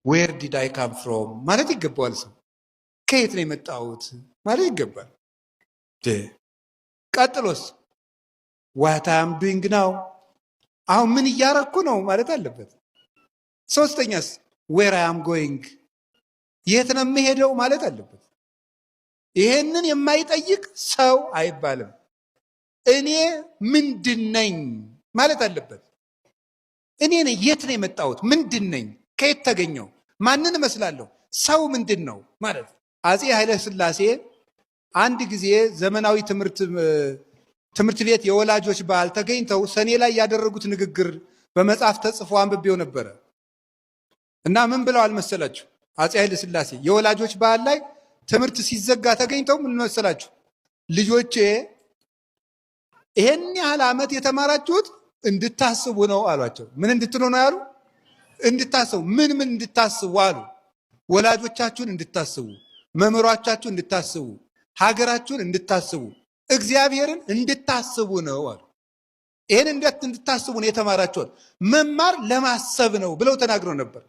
where did I come from ማለት ይገባዋል። ሰው ከየት ነው የመጣሁት ማለት ይገባል። ቀጥሎስ what I am doing now አሁን ምን እያረኩ ነው ማለት አለበት። ሶስተኛስ where I am going የት ነው የምሄደው ማለት አለበት። ይሄንን የማይጠይቅ ሰው አይባልም። እኔ ምንድነኝ ማለት አለበት። እኔ ነኝ የት ነው የመጣሁት ምንድነኝ ከየት ተገኘው ማንን መስላለሁ ሰው ምንድነው ማለት። አፄ ኃይለ ሥላሴ አንድ ጊዜ ዘመናዊ ትምህርት ቤት የወላጆች በዓል ተገኝተው ሰኔ ላይ ያደረጉት ንግግር በመጽሐፍ ተጽፎ አንብቤው ነበረ እና ምን ብለዋል መሰላችሁ? አፄ ኃይለ ሥላሴ የወላጆች በዓል ላይ ትምህርት ሲዘጋ ተገኝተው ምን መሰላችሁ? ልጆቼ ይሄን ያህል ዓመት የተማራችሁት እንድታስቡ ነው አሏቸው። ምን እንድትሉ ነው ያሉ? እንድታስቡ። ምን እንድታስቡ አሉ? ወላጆቻችሁን እንድታስቡ፣ መምህራቻችሁን እንድታስቡ፣ ሀገራችሁን እንድታስቡ፣ እግዚአብሔርን እንድታስቡ ነው አሉ። ይሄን እንድታስቡ ነው የተማራችሁት። መማር ለማሰብ ነው ብለው ተናግረው ነበር።